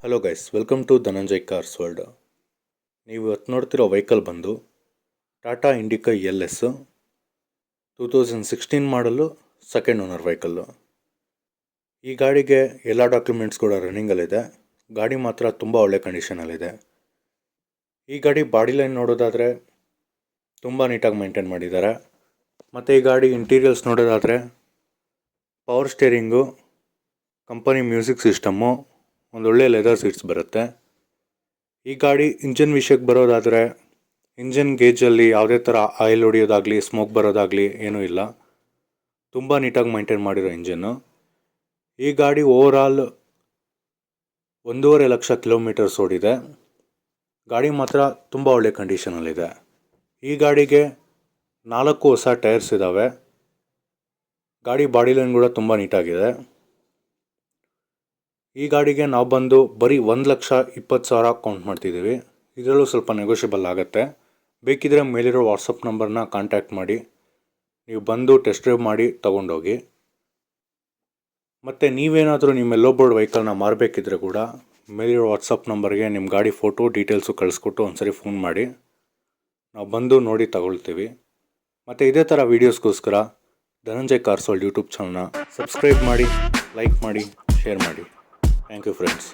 Hello guys, welcome to Dhananjay cars world. ನೀವು ಇವತ್ತು ನೋಡ್ತಿರೋ vehicle ಬಂದು ಟಾಟಾ ಇಂಡಿಕಾ LS 2016 ಮಾಡಲು ಸೆಕೆಂಡ್ ಓನರ್ ವೆಹಿಕಲ್ಲು. ಈ ಗಾಡಿಗೆ ಎಲ್ಲ ಡಾಕ್ಯುಮೆಂಟ್ಸ್ ಕೂಡ ರನ್ನಿಂಗಲ್ಲಿದೆ. ಗಾಡಿ ಮಾತ್ರ ತುಂಬ ಒಳ್ಳೆ ಕಂಡೀಷನಲ್ಲಿದೆ. ಈ ಗಾಡಿ ಬಾಡಿ ಲೈನ್ ನೋಡೋದಾದರೆ ತುಂಬ ನೀಟಾಗಿ ಮೇಂಟೈನ್ ಮಾಡಿದ್ದಾರೆ. ಮತ್ತು ಈ ಗಾಡಿ ಇಂಟೀರಿಯರ್ಸ್ ನೋಡೋದಾದರೆ power steering, company music system, ಒಂದೊಳ್ಳೆ ಲೆದರ್ ಸೀಟ್ಸ್ ಬರುತ್ತೆ. ಈ ಗಾಡಿ ಇಂಜನ್ ವಿಷಯಕ್ಕೆ ಬರೋದಾದರೆ ಇಂಜನ್ ಗೇಜಲ್ಲಿ ಯಾವುದೇ ಥರ ಆಯಿಲ್ ಹೊಡಿಯೋದಾಗಲಿ ಸ್ಮೋಕ್ ಬರೋದಾಗಲಿ ಏನೂ ಇಲ್ಲ. ತುಂಬ ನೀಟಾಗಿ ಮೈಂಟೈನ್ ಮಾಡಿರೋ ಇಂಜನ್ನು. ಈ ಗಾಡಿ ಓವರಾಲ್ 1.5 ಲಕ್ಷ ಕಿಲೋಮೀಟರ್ಸ್ ಓಡಿದೆ. ಗಾಡಿ ಮಾತ್ರ ತುಂಬ ಒಳ್ಳೆ ಕಂಡೀಷನಲ್ಲಿದೆ. ಈ ಗಾಡಿಗೆ 4 ಹೊಸ ಟೈರ್ಸ್ ಇದ್ದಾವೆ. ಗಾಡಿ ಬಾಡಿ ಲೈನ್ ಕೂಡ ತುಂಬ ನೀಟಾಗಿದೆ. ಈ ಗಾಡಿಗೆ ನಾವು ಬಂದು ಬರೀ 1,20,000 ಕೌಂಟ್ ಮಾಡ್ತಿದ್ದೀವಿ. ಇದರಲ್ಲೂ ಸ್ವಲ್ಪ ನೆಗೋಷಿಯಬಲ್ ಆಗುತ್ತೆ. ಬೇಕಿದ್ರೆ ಮೇಲಿರೋ ವಾಟ್ಸಪ್ ನಂಬರ್ನ ಕಾಂಟ್ಯಾಕ್ಟ್ ಮಾಡಿ ನೀವು ಬಂದು ಟೆಸ್ಟ್ ಡ್ರೈವ್ ಮಾಡಿ ತೊಗೊಂಡೋಗಿ. ಮತ್ತು ನೀವೇನಾದರೂ ನಿಮ್ಮ ಎಲ್ಲೋ ಬೋರ್ಡ್ ವೆಹಿಕಲ್ನ ಮಾರಬೇಕಿದ್ರೆ ಕೂಡ ಮೇಲಿರೋ ವಾಟ್ಸಪ್ ನಂಬರ್ಗೆ ನಿಮ್ಮ ಗಾಡಿ ಫೋಟೋ ಡೀಟೇಲ್ಸು ಕಳಿಸ್ಕೊಟ್ಟು ಒಂದ್ಸರಿ ಫೋನ್ ಮಾಡಿ, ನಾವು ಬಂದು ನೋಡಿ ತಗೊಳ್ತೀವಿ. ಮತ್ತು ಇದೇ ಥರ ವೀಡಿಯೋಸ್ಗೋಸ್ಕರ ಧನಂಜಯ್ ಕಾರ್ಸ್ ವರ್ಲ್ಡ್ ಯೂಟ್ಯೂಬ್ ಚಾನಲ್ನ ಸಬ್ಸ್ಕ್ರೈಬ್ ಮಾಡಿ, ಲೈಕ್ ಮಾಡಿ, ಶೇರ್ ಮಾಡಿ. Thank you friends.